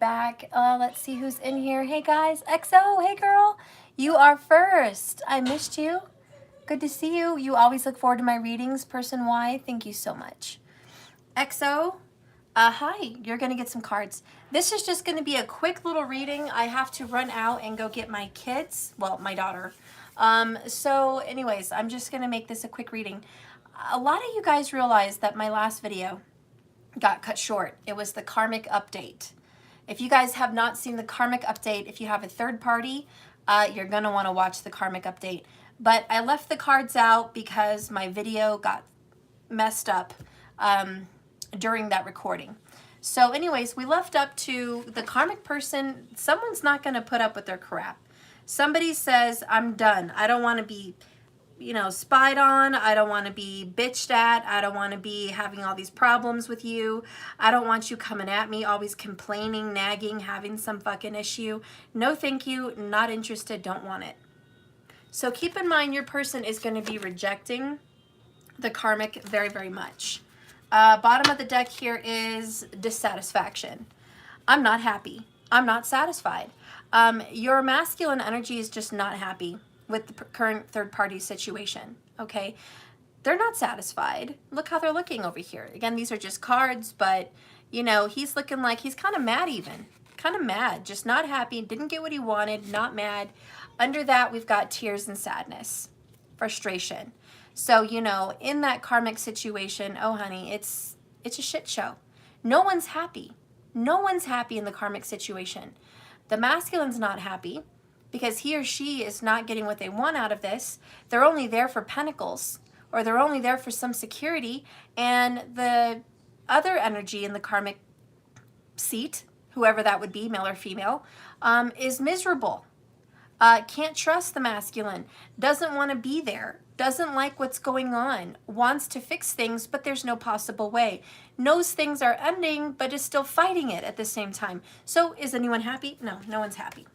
back. Let's see who's in here. Hey guys, XO, hey girl. You are first. I missed you. Good to see you. You always look forward to my readings. Person Y, thank you so much. XO, hi. You're going to get some cards. This is just going to be a quick little reading. I have to run out and go get my kids. Well, my daughter. So anyways, I'm just going to make this a quick reading. A lot of you guys realize that my last video got cut short. It was the karmic update. If you guys have not seen the karmic update, if you have a third party, you're going to want to watch the karmic update. But I left the cards out because my video got messed up during that recording. So anyways, we left up to the karmic person. Someone's not going to put up with their crap. Somebody says, I'm done. I don't want to be spied on. I don't want to be bitched at. I don't want to be having all these problems with you. I don't want you coming at me, always complaining, nagging, having some fucking issue. No, thank you. Not interested. Don't want it. So keep in mind your person is going to be rejecting the karmic very, very much. Bottom of the deck here is dissatisfaction. I'm not happy. I'm not satisfied. Your masculine energy is just not happy with the current third-party situation, okay? They're not satisfied. Look how they're looking over here. Again, these are just cards, but, he's looking like he's kind of mad even. Kind of mad, just not happy, didn't get what he wanted, not mad. Under that, we've got tears and sadness, frustration. So, in that karmic situation, oh, honey, it's a shit show. No one's happy. No one's happy in the karmic situation. The masculine's not happy, because he or she is not getting what they want out of this. They're only there for pentacles, or they're only there for some security, and the other energy in the karmic seat, whoever that would be, male or female, is miserable. Can't trust the masculine, doesn't want to be there, doesn't like what's going on, wants to fix things, but there's no possible way. Knows things are ending, but is still fighting it at the same time. So is anyone happy? No, no one's happy.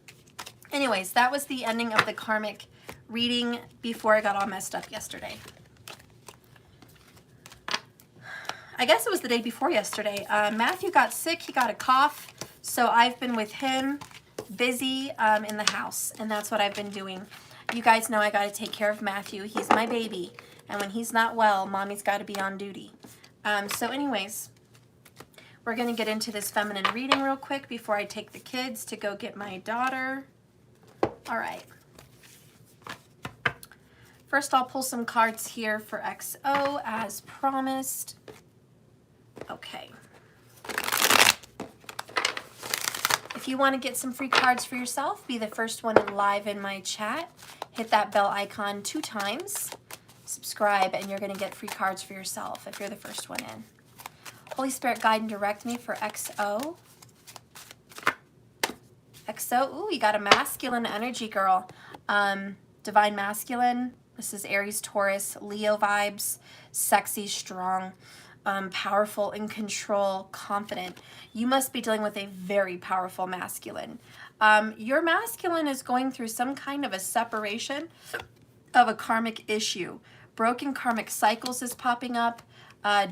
Anyways, that was the ending of the karmic reading before I got all messed up yesterday. I guess it was the day before yesterday. Matthew got sick. He got a cough. So I've been with him, busy in the house. And that's what I've been doing. You guys know I got to take care of Matthew. He's my baby. And when he's not well, mommy's got to be on duty. So anyways, we're going to get into this feminine reading real quick before I take the kids to go get my daughter. All right. First, I'll pull some cards here for XO as promised. Okay. If you want to get some free cards for yourself, be the first one live in my chat. Hit that bell icon 2 times. Subscribe, and you're going to get free cards for yourself if you're the first one in. Holy Spirit, guide and direct me for XO. XO, ooh, you got a masculine energy, girl. Divine masculine. This is Aries, Taurus, Leo vibes. Sexy, strong, powerful, in control, confident. You must be dealing with a very powerful masculine. Your masculine is going through some kind of a separation of a karmic issue. Broken karmic cycles is popping up.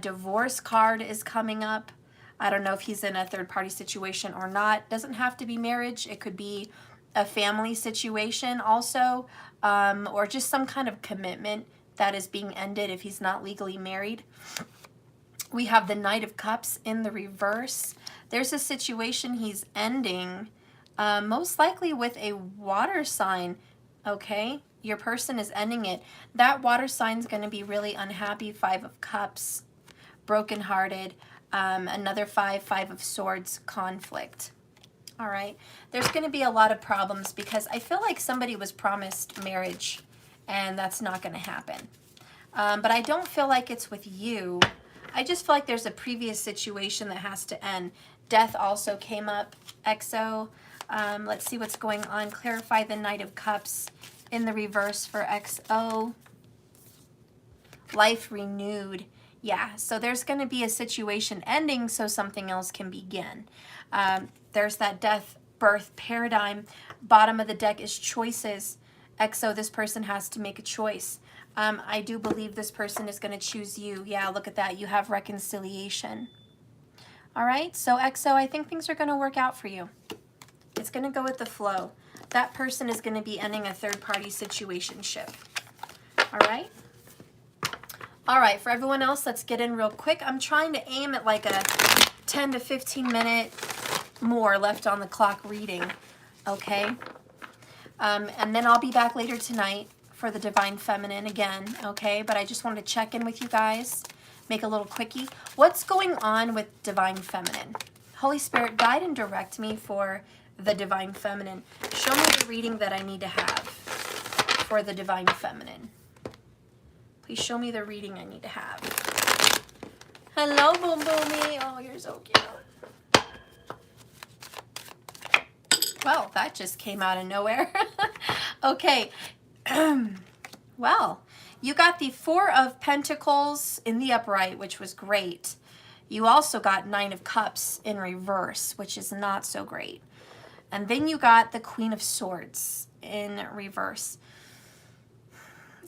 Divorce card is coming up. I don't know if he's in a third-party situation or not. Doesn't have to be marriage. It could be a family situation also, or just some kind of commitment that is being ended if he's not legally married. We have the Knight of Cups in the reverse. There's a situation he's ending, most likely with a water sign, okay? Your person is ending it. That water sign's going to be really unhappy. 5 of Cups, brokenhearted. Another 5 of Swords, conflict. All right. There's going to be a lot of problems because I feel like somebody was promised marriage and that's not going to happen. But I don't feel like it's with you. I just feel like there's a previous situation that has to end. Death also came up, XO. Let's see what's going on. Clarify the Knight of Cups in the reverse for XO. Life renewed. Yeah, so there's going to be a situation ending so something else can begin. There's that death, birth paradigm. Bottom of the deck is choices. XO, this person has to make a choice. I do believe this person is going to choose you. Yeah, look at that. You have reconciliation. All right, so XO, I think things are going to work out for you. It's going to go with the flow. That person is going to be ending a third-party situationship. All right? All right, for everyone else, let's get in real quick. I'm trying to aim at like a 10 to 15 minute more left on the clock reading, okay? And then I'll be back later tonight for the Divine Feminine again, okay? But I just wanted to check in with you guys, make a little quickie. What's going on with Divine Feminine? Holy Spirit, guide and direct me for the Divine Feminine. Show me the reading that I need to have for the Divine Feminine. Please show me the reading I need to have. Hello, Boom Boomy. Oh, you're so cute. Well, that just came out of nowhere. Okay. Well, you got the Four of Pentacles in the upright, which was great. You also got Nine of Cups in reverse, which is not so great. And then you got the Queen of Swords in reverse.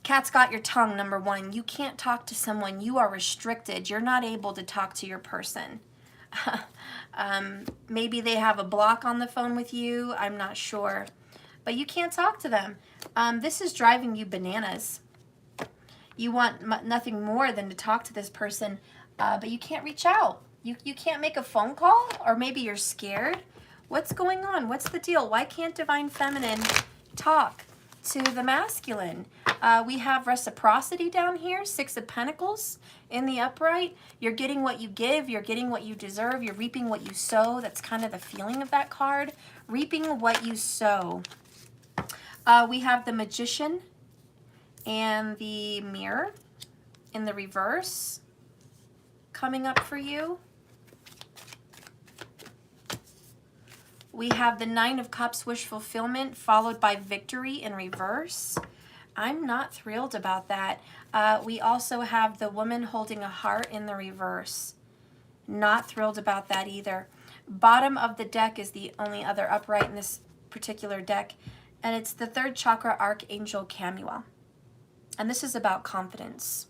Cat's got your tongue, number one. You can't talk to someone. You are restricted. You're not able to talk to your person. Maybe they have a block on the phone with you. I'm not sure. But you can't talk to them. This is driving you bananas. You want nothing more than to talk to this person, but you can't reach out. You can't make a phone call, or maybe you're scared. What's going on? What's the deal? Why can't Divine Feminine talk to the masculine? We have reciprocity down here, Six of Pentacles in the upright. You're getting what you give. You're getting what you deserve. You're reaping what you sow. That's kind of the feeling of that card. Reaping what you sow. We have the Magician and the Mirror in the reverse coming up for you. We have the Nine of Cups, wish fulfillment, followed by victory in reverse. I'm not thrilled about that. We also have the Woman holding a heart in the reverse. Not thrilled about that either. Bottom of the deck is the only other upright in this particular deck, and it's the third chakra Archangel Chamuel. And this is about confidence.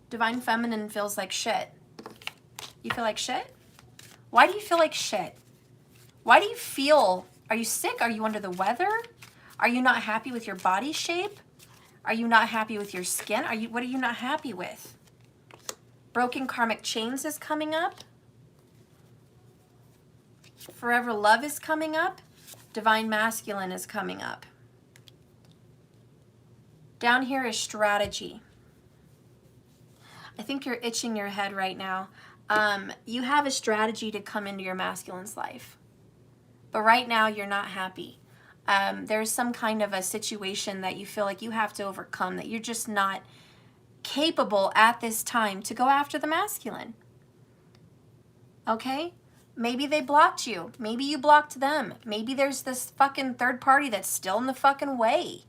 Divine Feminine feels like shit. You feel like shit? Why do you feel like shit? Why do you feel, are you sick? Are you under the weather? Are you not happy with your body shape? Are you not happy with your skin? What are you not happy with? Broken karmic chains is coming up. Forever love is coming up. Divine masculine is coming up. Down here is strategy. I think you're itching your head right now. You have a strategy to come into your masculine's life. But right now, you're not happy. There's some kind of a situation that you feel like you have to overcome, that you're just not capable at this time to go after the masculine. Okay? Maybe they blocked you. Maybe you blocked them. Maybe there's this fucking third party that's still in the fucking way.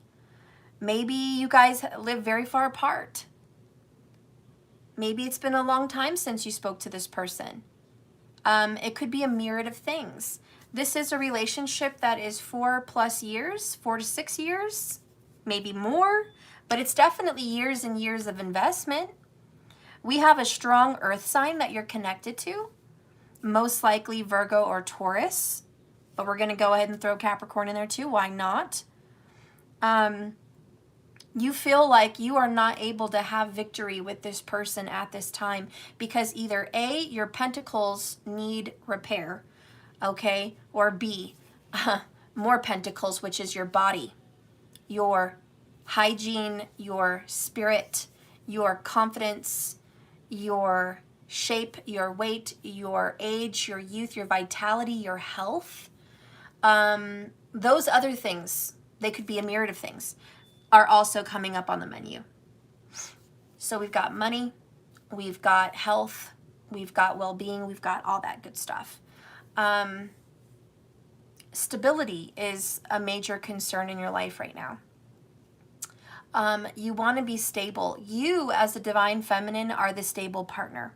Maybe you guys live very far apart. Maybe it's been a long time since you spoke to this person. It could be a myriad of things. This is a relationship that is 4+ years, 4 to 6 years, maybe more, but it's definitely years and years of investment. We have a strong earth sign that you're connected to, most likely Virgo or Taurus, but we're going to go ahead and throw Capricorn in there too. Why not? You feel like you are not able to have victory with this person at this time because either A, your pentacles need repair, okay, or B, more pentacles, which is your body, your hygiene, your spirit, your confidence, your shape, your weight, your age, your youth, your vitality, your health. Those other things, they could be a myriad of things, are also coming up on the menu. So we've got money, we've got health, we've got well-being, we've got all that good stuff. Stability is a major concern in your life right now. You want to be stable. You, as a Divine Feminine, are the stable partner.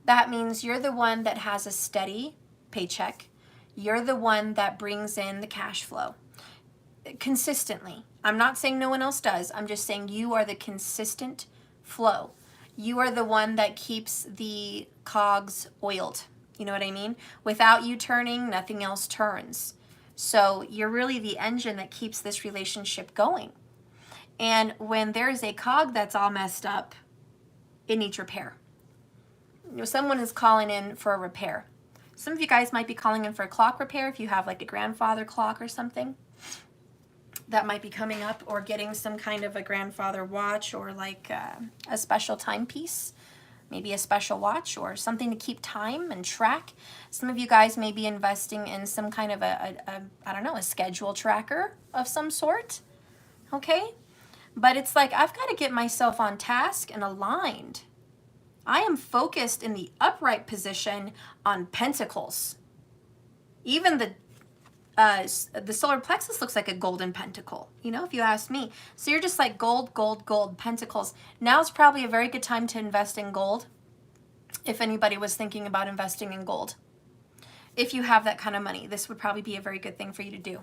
That means you're the one that has a steady paycheck. You're the one that brings in the cash flow consistently. I'm not saying no one else does. I'm just saying you are the consistent flow. You are the one that keeps the cogs oiled. You know what I mean? Without you turning, nothing else turns. So you're really the engine that keeps this relationship going. And when there's a cog that's all messed up, it needs repair. You know, someone is calling in for a repair. Some of you guys might be calling in for a clock repair if you have like a grandfather clock or something. That might be coming up, or getting some kind of a grandfather watch, or like a special timepiece, maybe a special watch or something to keep time and track. Some of you guys may be investing in some kind of I don't know, a schedule tracker of some sort, okay? But it's like, I've got to get myself on task and aligned. I am focused in the upright position on pentacles. Even the solar plexus looks like a golden pentacle, you know, if you ask me. So you're just like gold, gold, gold, pentacles. Now is probably a very good time to invest in gold, if anybody was thinking about investing in gold. If you have that kind of money, this would probably be a very good thing for you to do.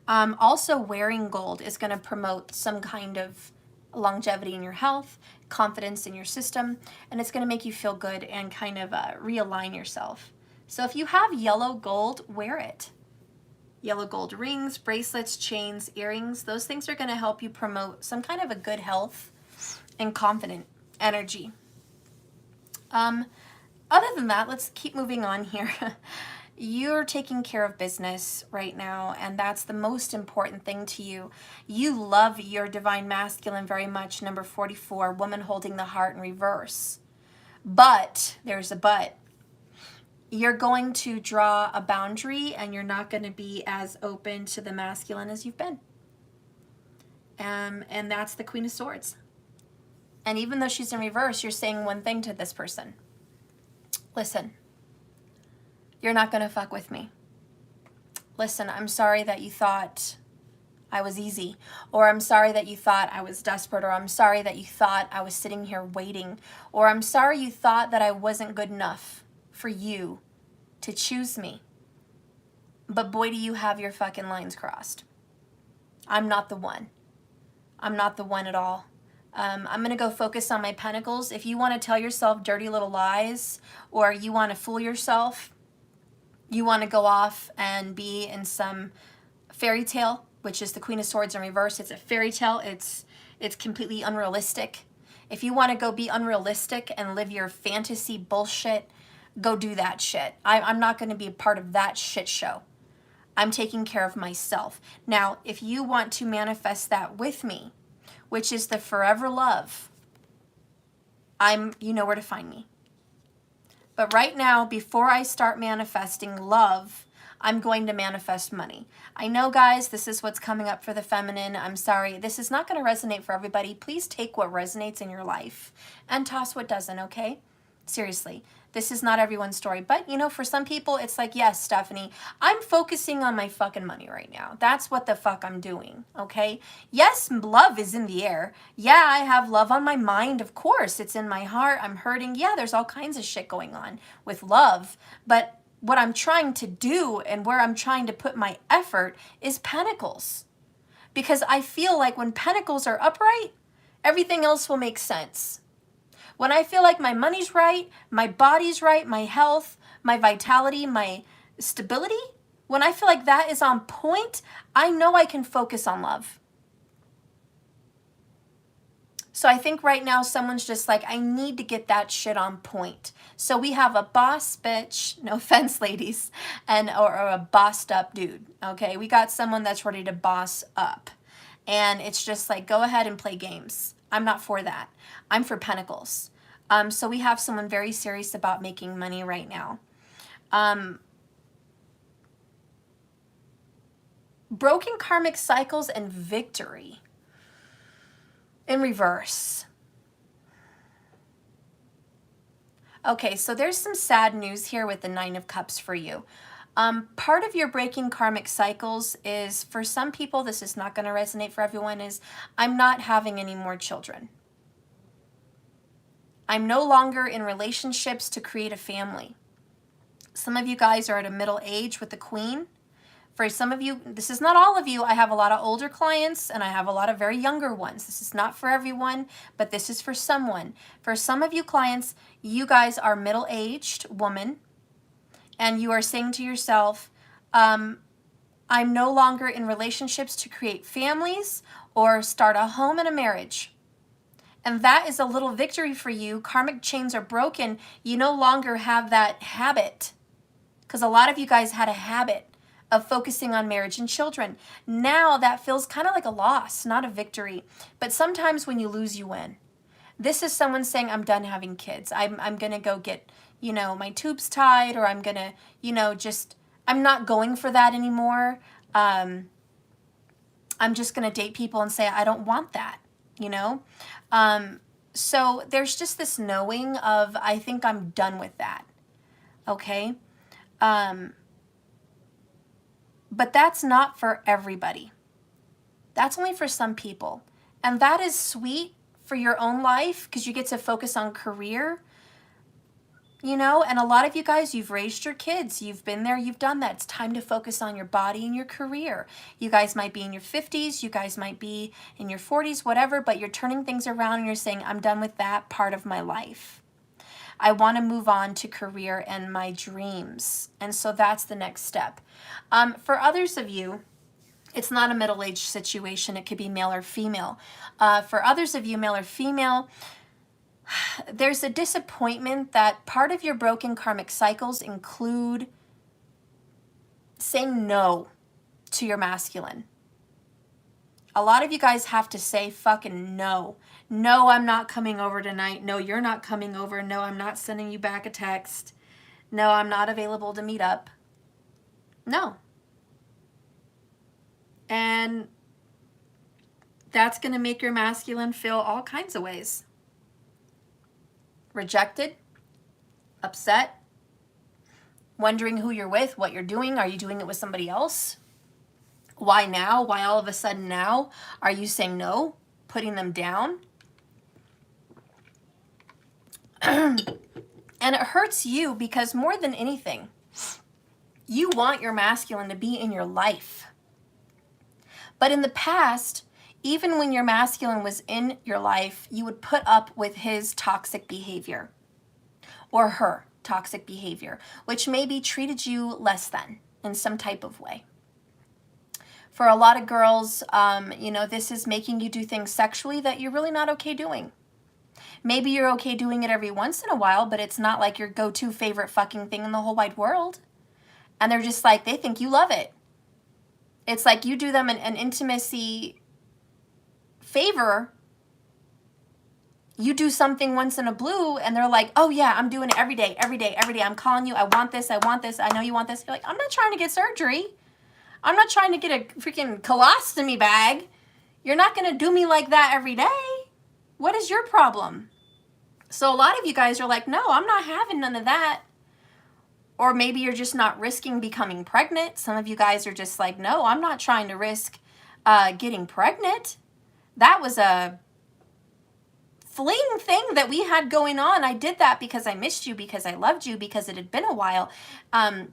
Also, wearing gold is going to promote some kind of longevity in your health, confidence in your system, and it's going to make you feel good and kind of realign yourself. So if you have yellow gold, wear it. Yellow gold rings, bracelets, chains, earrings, those things are going to help you promote some kind of a good health and confident energy. Other than that, let's keep moving on here. You're taking care of business right now, and that's the most important thing to you. You love your divine masculine very much, number 44, woman holding the heart in reverse. But, there's a but. You're going to draw a boundary, and you're not going to be as open to the masculine as you've been. And that's the Queen of Swords. And even though she's in reverse, you're saying one thing to this person. Listen, you're not going to fuck with me. Listen, I'm sorry that you thought I was easy, or I'm sorry that you thought I was desperate, or I'm sorry that you thought I was sitting here waiting, or I'm sorry you thought that I wasn't good enough for you to choose me. But boy, do you have your fucking lines crossed. I'm not the one. I'm not the one at all. I'm going to go focus on my pentacles. If you want to tell yourself dirty little lies, or you want to fool yourself, you want to go off and be in some fairy tale, which is the Queen of Swords in reverse. It's a fairy tale. It's completely unrealistic. If you want to go be unrealistic and live your fantasy bullshit, go do that shit. I'm not going to be a part of that shit show. I'm taking care of myself. Now, if you want to manifest that with me, which is the forever love, you know where to find me. But right now, before I start manifesting love, I'm going to manifest money. I know, guys, this is what's coming up for the feminine. I'm sorry. This is not going to resonate for everybody. Please take what resonates in your life and toss what doesn't, okay? Seriously. This is not everyone's story. But, you know, for some people, it's like, yes, Stephanie, I'm focusing on my fucking money right now. That's what the fuck I'm doing, okay? Yes, love is in the air. Yeah, I have love on my mind. Of course, it's in my heart. I'm hurting. Yeah, there's all kinds of shit going on with love. But what I'm trying to do and where I'm trying to put my effort is pentacles. Because I feel like when pentacles are upright, everything else will make sense. When I feel like my money's right, my body's right, my health, my vitality, my stability, when I feel like that is on point, I know I can focus on love. So I think right now someone's just like, I need to get that shit on point. So we have a boss bitch, no offense, ladies, or a bossed up dude, okay? We got someone that's ready to boss up. And it's just like, go ahead and play games. I'm not for that. I'm for pentacles. So we have someone very serious about making money right now. Broken karmic cycles and victory in reverse. Okay, so there's some sad news here with the Nine of Cups for you. Part of your breaking karmic cycles is, for some people, this is not going to resonate for everyone, is I'm not having any more children. I'm no longer in relationships to create a family. Some of you guys are at a middle age with the Queen. For some of you, this is not all of you. I have a lot of older clients and I have a lot of very younger ones. This is not for everyone, but this is for someone. For some of you clients, you guys are middle-aged woman and you are saying to yourself, I'm no longer in relationships to create families or start a home and a marriage. And that is a little victory for you. Karmic chains are broken. You no longer have that habit, because a lot of you guys had a habit of focusing on marriage and children. Now that feels kind of like a loss, not a victory. But sometimes when you lose, you win. This is someone saying, I'm done having kids. I'm going to go get, my tubes tied, or I'm going to, I'm not going for that anymore. I'm just going to date people and say, I don't want that, So there's just this knowing of, I think I'm done with that. Okay. But that's not for everybody. That's only for some people. And that is sweet for your own life because you get to focus on career, and a lot of you guys, you've raised your kids. You've been there. You've done that. It's time to focus on your body and your career. You guys might be in your 50s. You guys might be in your 40s, whatever, but you're turning things around and you're saying, I'm done with that part of my life. I want to move on to career and my dreams. And so that's the next step. For others of you, it's not a middle-aged situation. It could be male or female. For others of you, male or female, there's a disappointment that part of your broken karmic cycles include saying no to your masculine. A lot of you guys have to say fucking no. No, I'm not coming over tonight. No, you're not coming over. No, I'm not sending you back a text. No, I'm not available to meet up. No. And that's going to make your masculine feel all kinds of ways. Rejected, upset, wondering who you're with, what you're doing. Are you doing it with somebody else? Why now? Why all of a sudden now? Are you saying no? Putting them down? And it hurts you because more than anything, you want your masculine to be in your life. But in the past, even when your masculine was in your life, you would put up with his toxic behavior or her toxic behavior, which maybe treated you less than in some type of way. For a lot of girls, this is making you do things sexually that you're really not okay doing. Maybe you're okay doing it every once in a while, but it's not like your go-to favorite fucking thing in the whole wide world. And they're just like, they think you love it. It's like you do them an intimacy favor. You do something once in a blue and they're like, oh yeah, I'm doing it every day, every day, every day. I'm calling you. I want this. I want this. I know you want this. You're like, I'm not trying to get surgery. I'm not trying to get a freaking colostomy bag. You're not going to do me like that every day. What is your problem? So a lot of you guys are like, no, I'm not having none of that. Or maybe you're just not risking becoming pregnant. Some of you guys are just like, no, I'm not trying to risk getting pregnant. That was a fling thing that we had going on. I did that because I missed you, because I loved you, because it had been a while.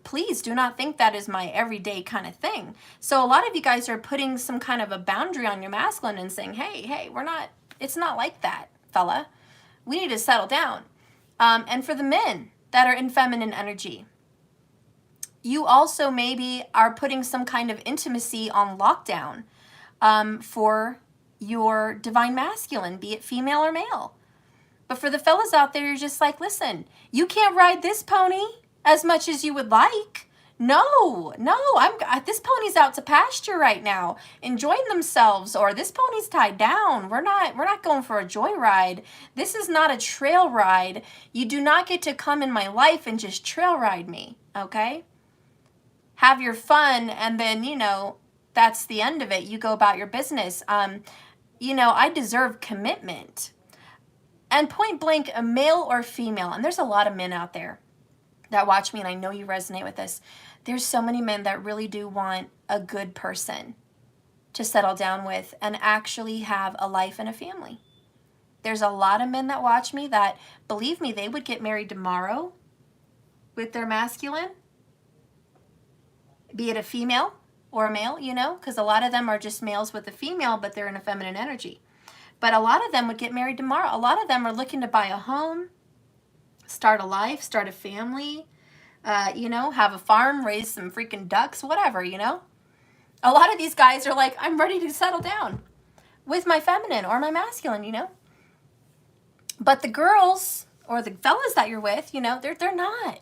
Please do not think that is my everyday kind of thing. So a lot of you guys are putting some kind of a boundary on your masculine and saying, hey, it's not like that, fella. We need to settle down. And for the men that are in feminine energy, you also maybe are putting some kind of intimacy on lockdown for your divine masculine, be it female or male. But for the fellas out there, you're just like, listen, you can't ride this pony as much as you would like. No, this pony's out to pasture right now, enjoying themselves, or this pony's tied down. We're not going for a joyride. This is not a trail ride. You do not get to come in my life and just trail ride me, okay? Have your fun, and then, that's the end of it. You go about your business. I deserve commitment. And point blank, a male or female, and there's a lot of men out there that watch me, and I know you resonate with this. There's so many men that really do want a good person to settle down with and actually have a life and a family. There's a lot of men that watch me that, believe me, they would get married tomorrow with their masculine, be it a female, or a male, you know, because a lot of them are just males with a female, but they're in a feminine energy. But a lot of them would get married tomorrow. A lot of them are looking to buy a home, start a life, start a family, you know, have a farm, raise some freaking ducks, whatever, you know. A lot of these guys are like, I'm ready to settle down with my feminine or my masculine, you know. But the girls or the fellas that you're with, you know, they're not.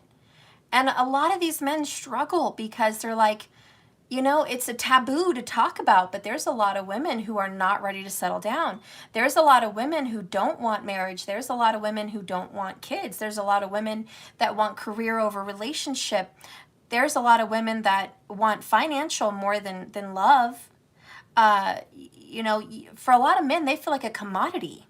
And a lot of these men struggle because they're like, you know, it's a taboo to talk about, but there's a lot of women who are not ready to settle down. There's a lot of women who don't want marriage. There's a lot of women who don't want kids. There's a lot of women that want career over relationship. There's a lot of women that want financial more than love. You know, for a lot of men, they feel like a commodity.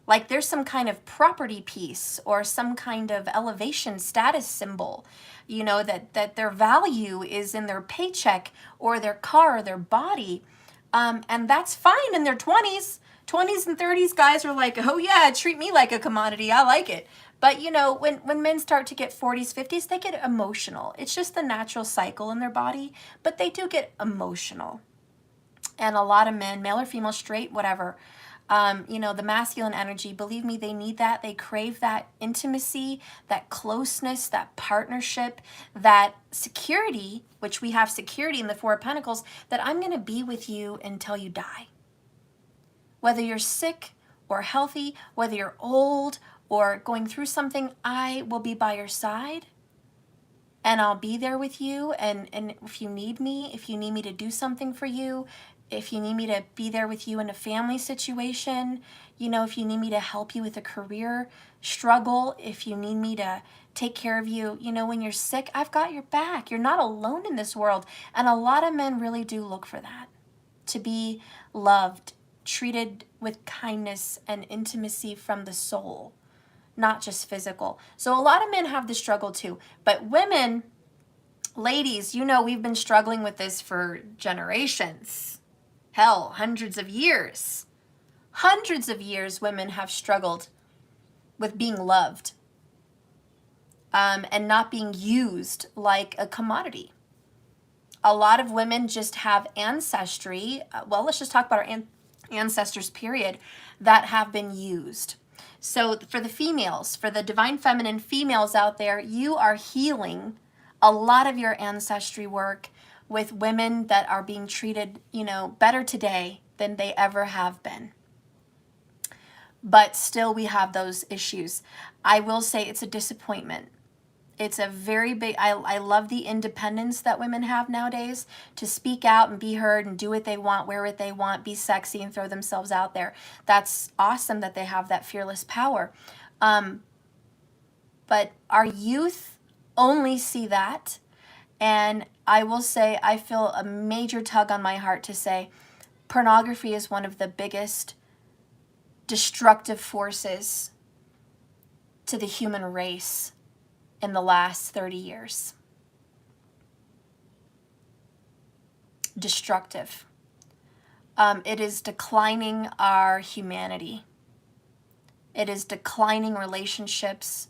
Like there's some kind of property piece or some kind of elevation status symbol, you know, that their value is in their paycheck or their car or their body. And that's fine in their 20s. 20s and 30s guys are like, oh yeah, treat me like a commodity. I like it. But you know, when men start to get 40s, 50s, they get emotional. It's just the natural cycle in their body, but they do get emotional. And a lot of men, male or female, straight, whatever, you know, the masculine energy, believe me, they need that. They crave that intimacy, that closeness, that partnership, that security, which we have security in the Four of Pentacles, that I'm going to be with you until you die. Whether you're sick or healthy, whether you're old or going through something, I will be by your side. And I'll be there with you. And if you need me to do something for you, if you need me to be there with you in a family situation, you know, if you need me to help you with a career struggle, if you need me to take care of you, you know, when you're sick, I've got your back. You're not alone in this world. And a lot of men really do look for that, to be loved, treated with kindness and intimacy from the soul, not just physical. So a lot of men have the struggle too. But women, ladies, you know, we've been struggling with this for generations. Hell, hundreds of years. Hundreds of years women have struggled with being loved and not being used like a commodity. A lot of women just have ancestry. Well, let's just talk about our ancestors, period, that have been used. So for the females, for the divine feminine females out there, you are healing a lot of your ancestry work with women that are being treated, you know, better today than they ever have been. But still we have those issues. I will say it's a disappointment. It's a very big, I love the independence that women have nowadays to speak out and be heard and do what they want, wear what they want, be sexy and throw themselves out there. That's awesome that they have that fearless power. But our youth only see that. And I will say, I feel a major tug on my heart to say pornography is one of the biggest destructive forces to the human race in the last 30 years. Destructive. It is declining our humanity. It is declining relationships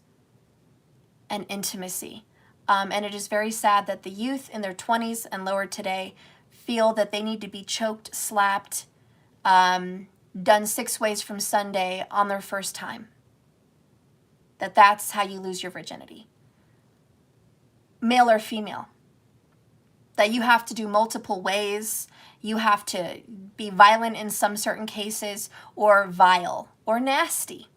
and intimacy. And it is very sad that the youth in their 20s and lower today feel that they need to be choked, slapped, done 6 ways from Sunday on their first time. That's how you lose your virginity. Male or female. That you have to do multiple ways. You have to be violent in some certain cases, or vile or nasty.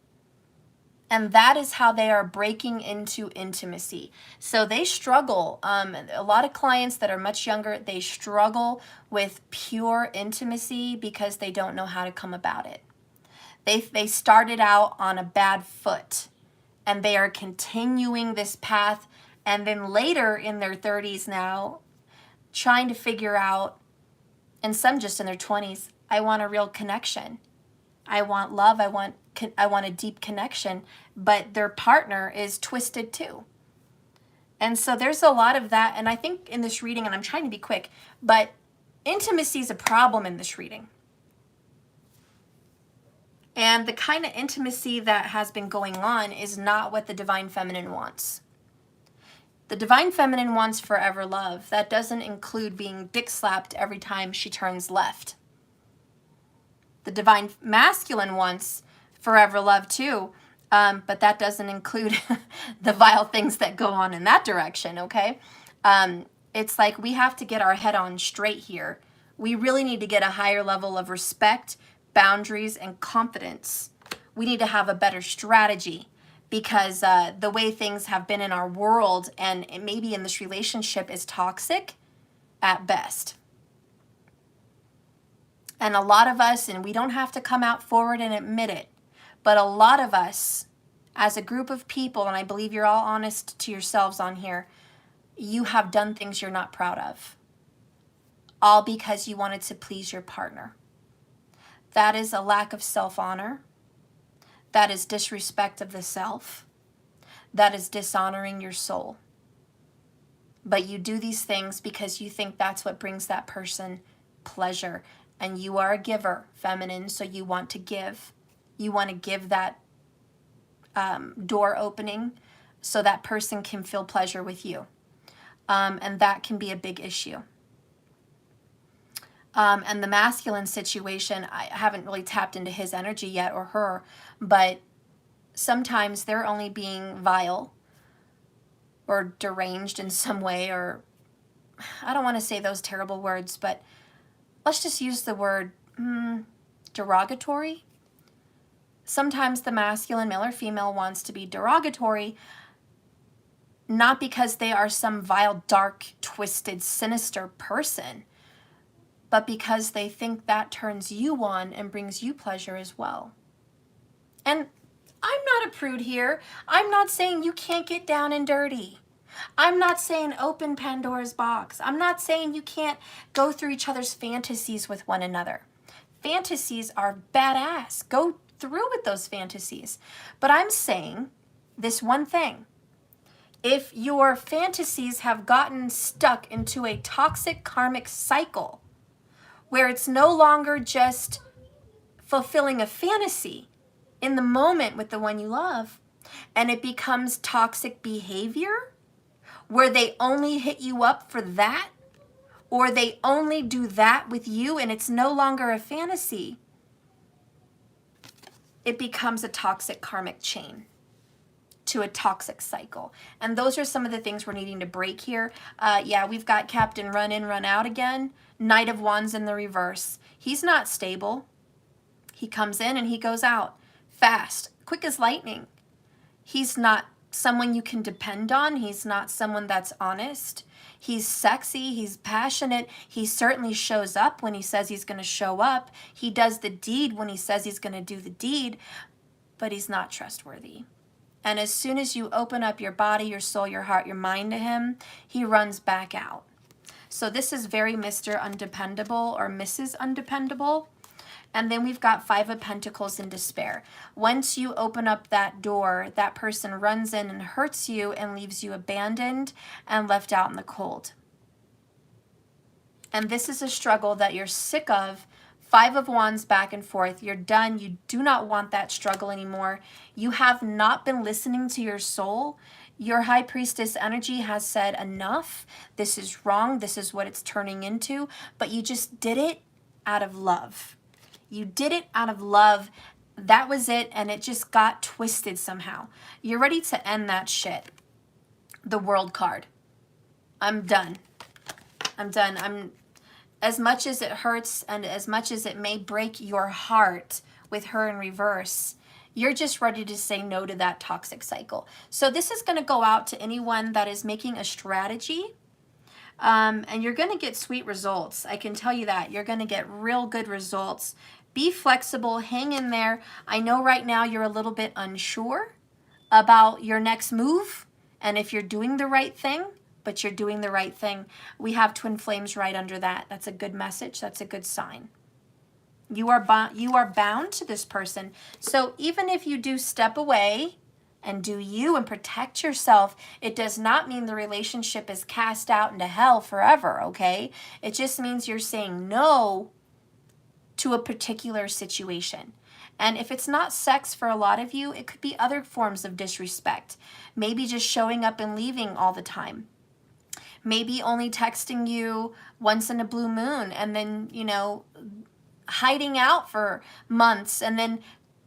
And that is how they are breaking into intimacy. So they struggle. A lot of clients that are much younger, they struggle with pure intimacy because they don't know how to come about it. They started out on a bad foot, and they are continuing this path. And then later in their 30s now, trying to figure out, and some just in their 20s, I want a real connection. I want love. I want a deep connection, but their partner is twisted too. And so there's a lot of that. And I think in this reading, and I'm trying to be quick, but intimacy is a problem in this reading. And the kind of intimacy that has been going on is not what the divine feminine wants. The divine feminine wants forever love. That doesn't include being dick slapped every time she turns left. The divine masculine wants forever love too, but that doesn't include the vile things that go on in that direction, okay? It's like we have to get our head on straight here. We really need to get a higher level of respect, boundaries, and confidence. We need to have a better strategy, because the way things have been in our world and maybe in this relationship is toxic at best. And a lot of us, and we don't have to come out forward and admit it, but a lot of us as a group of people, and I believe you're all honest to yourselves on here, you have done things you're not proud of, all because you wanted to please your partner. That is a lack of self-honor. That is disrespect of the self. That is dishonoring your soul. But you do these things because you think that's what brings that person pleasure. And you are a giver, feminine, so you want to give. You want to give that door opening so that person can feel pleasure with you. And that can be a big issue. And the masculine situation, I haven't really tapped into his energy yet, or her, but sometimes they're only being vile or deranged in some way, or I don't want to say those terrible words, but let's just use the word derogatory. Sometimes the masculine, male or female, wants to be derogatory, not because they are some vile, dark, twisted, sinister person, but because they think that turns you on and brings you pleasure as well. And I'm not a prude here. I'm not saying you can't get down and dirty. I'm not saying open Pandora's box. I'm not saying you can't go through each other's fantasies with one another. Fantasies are badass. Go through with those fantasies. But I'm saying this one thing. If your fantasies have gotten stuck into a toxic karmic cycle, where it's no longer just fulfilling a fantasy in the moment with the one you love, and it becomes toxic behavior, where they only hit you up for that, or they only do that with you, and it's no longer a fantasy, it becomes a toxic karmic chain to a toxic cycle. And those are some of the things we're needing to break here. Yeah, we've got Captain Run In, Run Out again. Knight of Wands in the reverse. He's not stable. He comes in and he goes out fast, quick as lightning. He's not someone you can depend on. He's not someone that's honest. He's sexy. He's passionate. He certainly shows up when he says he's going to show up. He does the deed when he says he's going to do the deed, but he's not trustworthy. And as soon as you open up your body, your soul, your heart, your mind to him, he runs back out. So this is very Mr. Undependable or Mrs. Undependable. And then we've got Five of Pentacles in despair. Once you open up that door, that person runs in and hurts you and leaves you abandoned and left out in the cold. And this is a struggle that you're sick of. Five of Wands back and forth. You're done. You do not want that struggle anymore. You have not been listening to your soul. Your High Priestess energy has said enough. This is wrong. This is what it's turning into. But you just did it out of love. You did it out of love. That was it. And it just got twisted somehow. You're ready to end that shit. The World card. I'm done. I'm done. As much as it hurts and as much as it may break your heart with her in reverse, you're just ready to say no to that toxic cycle. So this is going to go out to anyone that is making a strategy, and you're going to get sweet results. I can tell you that. You're going to get real good results. Be flexible. Hang in there. I know right now you're a little bit unsure about your next move and if you're doing the right thing, but you're doing the right thing. We have twin flames right under that. That's a good message. That's a good sign. You are bound to this person. So even if you do step away and do you and protect yourself, it does not mean the relationship is cast out into hell forever, okay? It just means you're saying no to a particular situation. And if it's not sex for a lot of you, it could be other forms of disrespect. Maybe just showing up and leaving all the time. Maybe only texting you once in a blue moon and then, you know, hiding out for months and then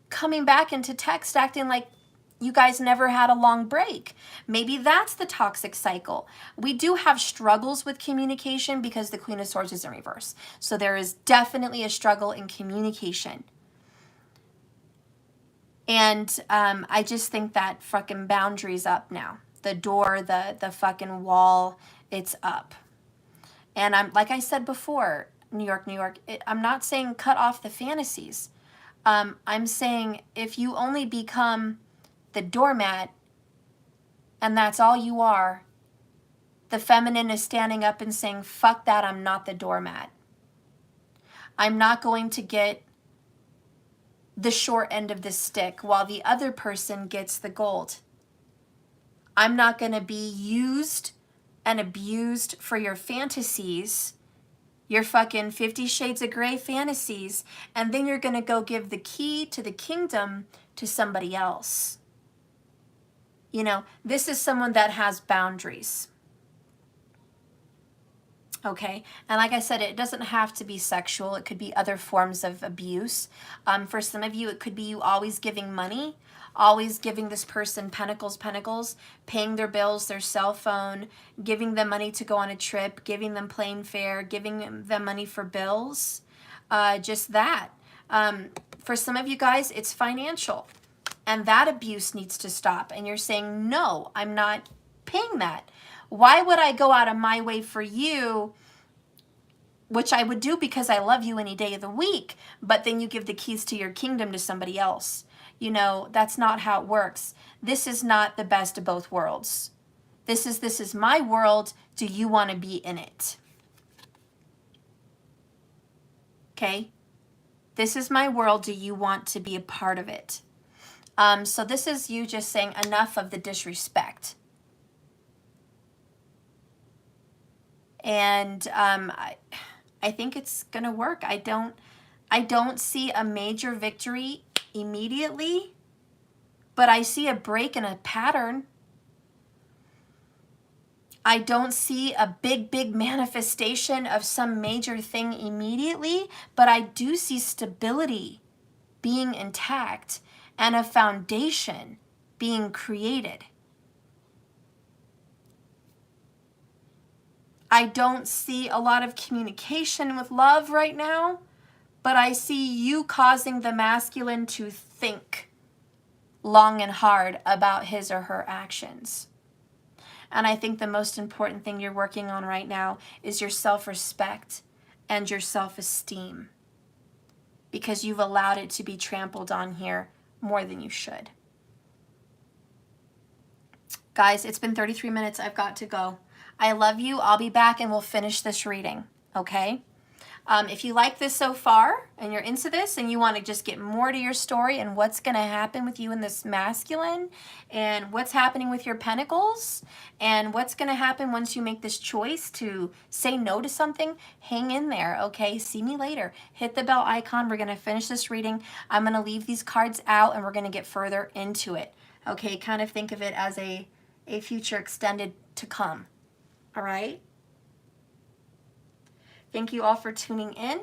coming back into text acting like you guys never had a long break. Maybe that's the toxic cycle. We do have struggles with communication because the Queen of Swords is in reverse. So there is definitely a struggle in communication. And I just think that fucking boundary's up now. The door, the fucking wall, it's up. And I'm, like I said before, New York, I'm not saying cut off the fantasies. I'm saying if you only become the doormat and that's all you are, the feminine is standing up and saying, fuck that, I'm not the doormat. I'm not going to get the short end of the stick while the other person gets the gold. I'm not going to be used and abused for your fantasies, your fucking 50 Shades of Grey fantasies, and then you're going to go give the key to the kingdom to somebody else. You know, this is someone that has boundaries. Okay, and like I said, it doesn't have to be sexual. It could be other forms of abuse. For some of you, it could be you always giving money, always giving this person pentacles, paying their bills, their cell phone, giving them money to go on a trip, giving them plane fare, giving them money for bills, just that. For some of you guys, it's financial. And that abuse needs to stop. And you're saying, no, I'm not paying that. Why would I go out of my way for you, which I would do because I love you any day of the week, but then you give the keys to your kingdom to somebody else? You know, that's not how it works. This is not the best of both worlds. This is my world. Do you want to be in it? Okay? This is my world. Do you want to be a part of it? So this is you just saying enough of the disrespect. And I think it's going to work. I don't see a major victory immediately, but I see a break in a pattern. I don't see a big manifestation of some major thing immediately, but I do see stability being intact and a foundation being created. I don't see a lot of communication with love right now, but I see you causing the masculine to think long and hard about his or her actions. And I think the most important thing you're working on right now is your self-respect and your self-esteem, because you've allowed it to be trampled on here more than you should. Guys, it's been 33 minutes. I've got to go. I love you. I'll be back and we'll finish this reading, okay? If you like this so far and you're into this and you want to just get more to your story and what's going to happen with you in this masculine and what's happening with your pentacles and what's going to happen once you make this choice to say no to something, hang in there, okay? See me later. Hit the bell icon. We're going to finish this reading. I'm going to leave these cards out and we're going to get further into it, okay? Kind of think of it as a future extended to come, all right? Thank you all for tuning in.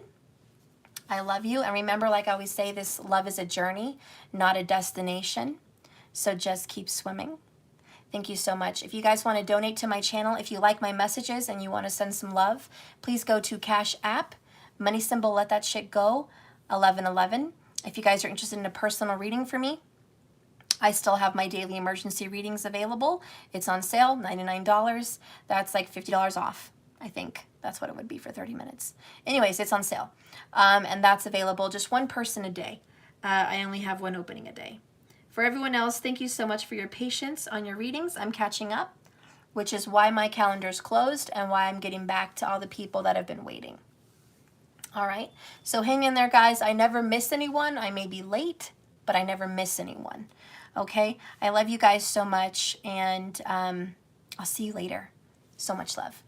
I love you. And remember, like I always say, this love is a journey, not a destination. So just keep swimming. Thank you so much. If you guys want to donate to my channel, if you like my messages and you want to send some love, please go to Cash App, money symbol, let that shit go, 1111. If you guys are interested in a personal reading for me, I still have my daily emergency readings available. It's on sale, $99. That's like $50 off, I think. That's what it would be for 30 minutes. Anyways, it's on sale. And that's available just one person a day. I only have one opening a day. For everyone else, thank you so much for your patience on your readings. I'm catching up, which is why my calendar's closed and why I'm getting back to all the people that have been waiting. All right, so hang in there, guys. I never miss anyone. I may be late, but I never miss anyone. Okay, I love you guys so much, and I'll see you later. So much love.